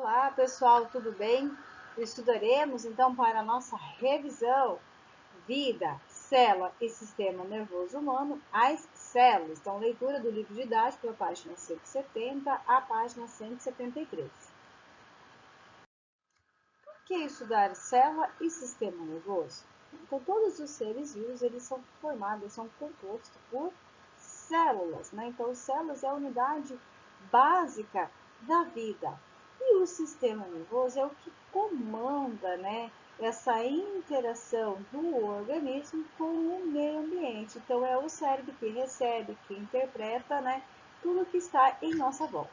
Olá, pessoal, tudo bem? Estudaremos então para a nossa revisão vida, célula e sistema nervoso humano, as células. Então, leitura do livro didático, da página 170 à página 173. Por que estudar célula e sistema nervoso? Então, todos os seres vivos, eles são formados, são compostos por células, né? Então, células é a unidade básica da vida. E o sistema nervoso é o que comanda, né, essa interação do organismo com o meio ambiente. Então, é o cérebro que recebe, que interpreta, né, tudo que está em nossa volta.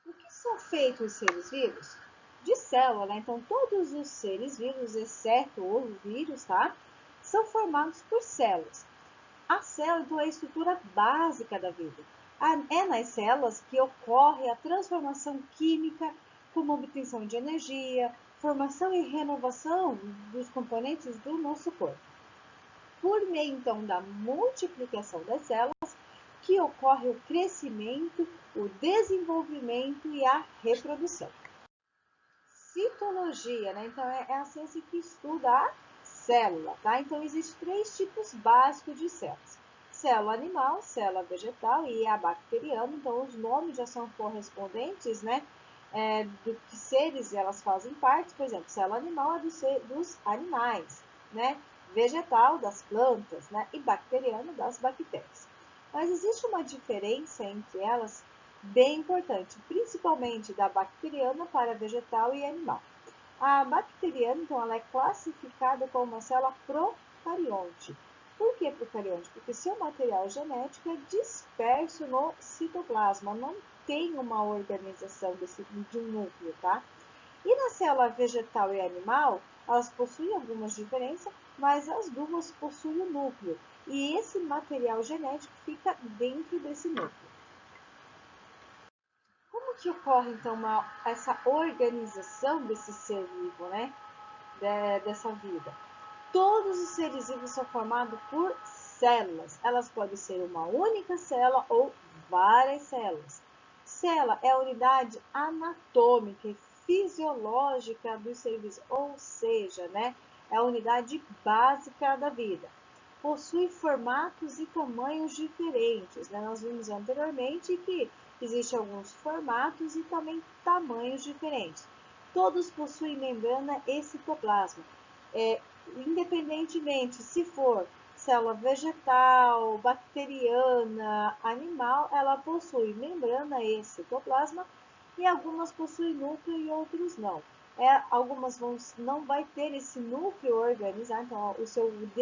O que são feitos os seres vivos? De célula, né? Então, todos os seres vivos, exceto o vírus, tá? São formados por células. A célula então, é a estrutura básica da vida. É nas células que ocorre a transformação química, como obtenção de energia, formação e renovação dos componentes do nosso corpo. Por meio, então, da multiplicação das células, que ocorre o crescimento, o desenvolvimento e a reprodução. Citologia, né? Então, é a ciência que estuda a célula, tá? Então, existem três tipos básicos de células. Célula animal, célula vegetal e a bacteriana. Então, os nomes já são correspondentes, né? Do que seres elas fazem parte. Por exemplo, célula animal é dos animais, né? Vegetal, das plantas, né? E bacteriana, das bactérias. Mas existe uma diferença entre elas bem importante, principalmente da bacteriana para vegetal e animal. A bacteriana, então, ela é classificada como uma célula procarionte. Por que procarionte? Porque seu material genético é disperso no citoplasma, não tem uma organização de um núcleo, tá? E na célula vegetal e animal, elas possuem algumas diferenças, mas as duas possuem o núcleo. E esse material genético fica dentro desse núcleo. Como que ocorre, então, essa organização desse ser vivo, né? Dessa vida? Todos os seres vivos são formados por células. Elas podem ser uma única célula ou várias células. Célula é a unidade anatômica e fisiológica dos seres vivos, ou seja, né? É a unidade básica da vida. Possui formatos e tamanhos diferentes, né? Nós vimos anteriormente que existem alguns formatos e também tamanhos diferentes. Todos possuem membrana e citoplasma. Independentemente se for célula vegetal, bacteriana, animal, ela possui membrana e citoplasma e algumas possuem núcleo e outros não. Algumas não vai ter esse núcleo organizado, então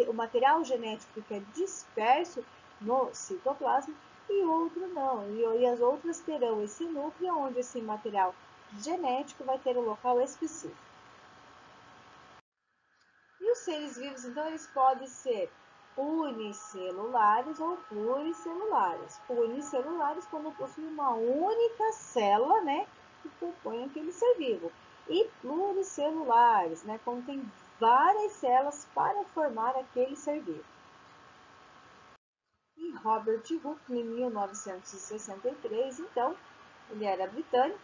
o material genético fica disperso no citoplasma e outro não. E as outras terão esse núcleo onde esse material genético vai ter um local específico. E os seres vivos, então, eles podem ser unicelulares ou pluricelulares. Unicelulares quando possuem uma única célula, né, que compõe aquele ser vivo. E pluricelulares, né, quando tem várias células para formar aquele ser vivo. E Robert Hooke, em 1963, então, ele era britânico,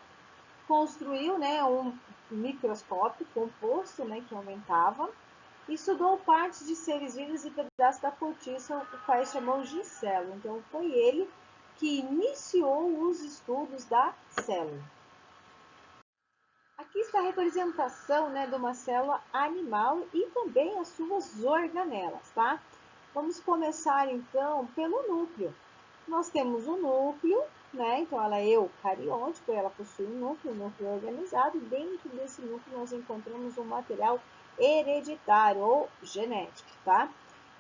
construiu, né, um microscópio composto, né, que aumentava, e estudou partes de seres vivos e pedaços da cortiça, o qual chamou de célula. Então, foi ele que iniciou os estudos da célula. Aqui está a representação, né, de uma célula animal e também as suas organelas, tá? Vamos começar, então, pelo núcleo. Nós temos o núcleo, né? Então, ela é eucariótica, ela possui um núcleo organizado, e dentro desse núcleo nós encontramos um material hereditário ou genético, tá?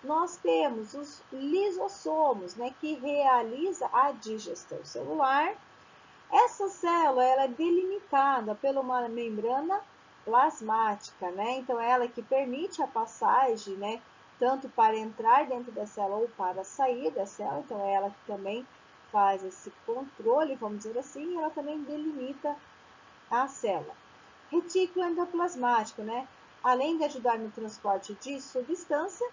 Nós temos os lisossomos, né, que realiza a digestão celular. Essa célula ela é delimitada por uma membrana plasmática, né? Então, ela que permite a passagem, né, tanto para entrar dentro da célula ou para sair da célula. Então, ela que também faz esse controle, vamos dizer assim, e ela também delimita a célula. Retículo endoplasmático, né? Além de ajudar no transporte de substância,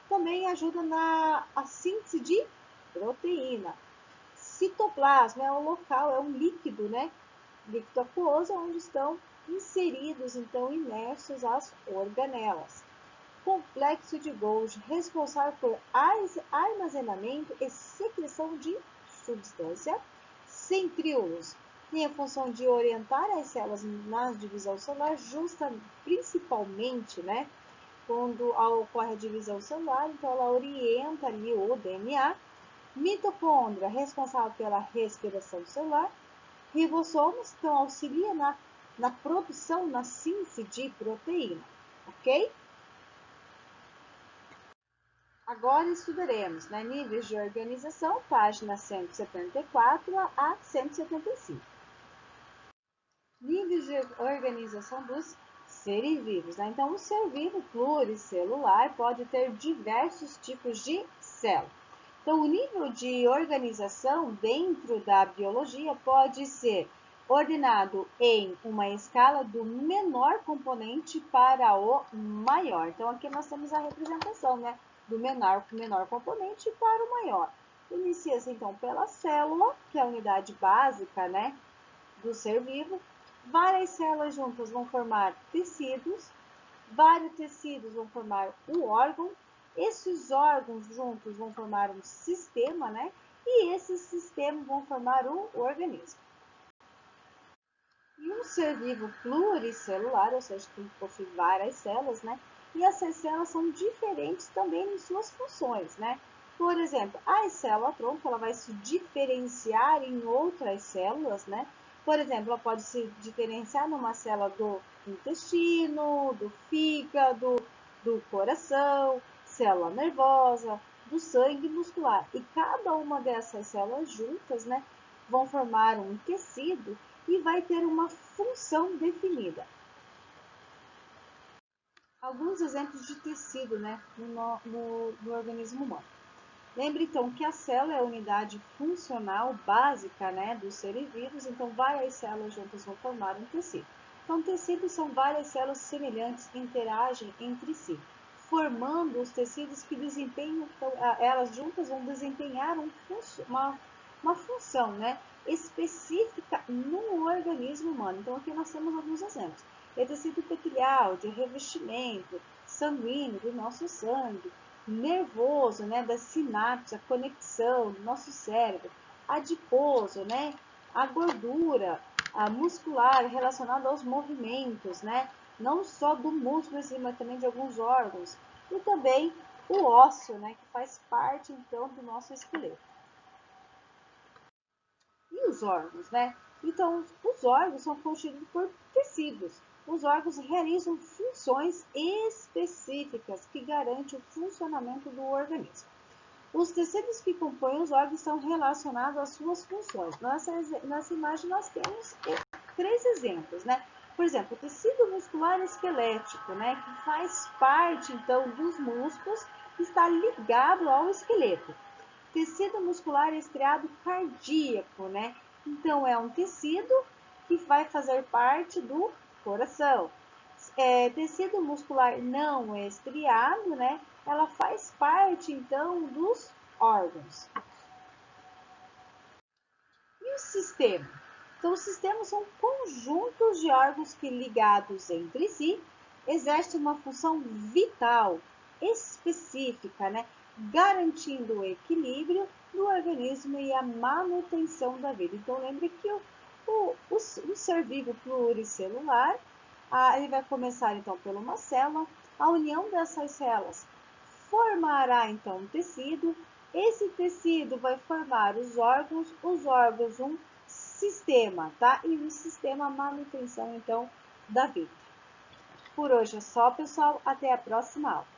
também ajuda na síntese de proteína. Citoplasma é um local, é um líquido, né, líquido aquoso, onde estão inseridos, então, imersos as organelas. Complexo de Golgi, responsável por armazenamento e secreção de substância. Centríolos, tem a função de orientar as células na divisão celular, principalmente, né, quando ocorre a divisão celular, então ela orienta ali o DNA. Mitocôndria, responsável pela respiração celular. Ribossomos, então auxilia na produção, na síntese de proteína, ok? Agora estudaremos, né, níveis de organização, página 174 a 175. Níveis de organização dos seres vivos, né? Então, o ser vivo pluricelular pode ter diversos tipos de célula. Então, o nível de organização dentro da biologia pode ser ordenado em uma escala do menor componente para o maior. Então, aqui nós temos a representação, né, do menor componente para o maior. Inicia-se, então, pela célula, que é a unidade básica, né, do ser vivo. Várias células juntas vão formar tecidos, vários tecidos vão formar um órgão, esses órgãos juntos vão formar um sistema, né? E esses sistemas vão formar o organismo. E um ser vivo pluricelular, ou seja, que possui várias células, né? E essas células são diferentes também em suas funções, né? Por exemplo, a célula-tronco, ela vai se diferenciar em outras células, né? Por exemplo, ela pode se diferenciar numa célula do intestino, do fígado, do coração, célula nervosa, do sangue muscular. E cada uma dessas células juntas, né, vão formar um tecido e vai ter uma função definida. Alguns exemplos de tecido, né, no organismo humano. Lembre, então, que a célula é a unidade funcional básica, né, dos seres vivos, então várias células juntas vão formar um tecido. Então, tecidos são várias células semelhantes que interagem entre si, formando os tecidos que desempenham, então, elas juntas vão desempenhar uma função, né, específica no organismo humano. Então, aqui nós temos alguns exemplos. É tecido epitelial, de revestimento, sanguíneo, do nosso sangue, nervoso, né, das sinapses, a conexão do nosso cérebro, adiposo, né, a gordura, a muscular relacionada aos movimentos, né, não só do músculo, mas também de alguns órgãos, e também o ósseo, né, que faz parte então do nosso esqueleto. E os órgãos, né? Então, os órgãos são constituídos por tecidos. Os órgãos realizam funções específicas que garantem o funcionamento do organismo. Os tecidos que compõem os órgãos são relacionados às suas funções. Nessa imagem nós temos 3 exemplos, né? Por exemplo, o tecido muscular esquelético, né, que faz parte então dos músculos, está ligado ao esqueleto. Tecido muscular estriado cardíaco, né? Então, é um tecido que vai fazer parte do coração. Tecido muscular não estriado, né? Ela faz parte, então, dos órgãos. E o sistema? Então, os sistemas são conjuntos de órgãos que, ligados entre si, exercem uma função vital, específica, né? Garantindo o equilíbrio do organismo e a manutenção da vida. Então, lembre que o ser vivo pluricelular, ele vai começar, então, por uma célula. A união dessas células formará, então, um tecido. Esse tecido vai formar os órgãos um sistema, tá? E o sistema a manutenção, então, da vida. Por hoje é só, pessoal. Até a próxima aula.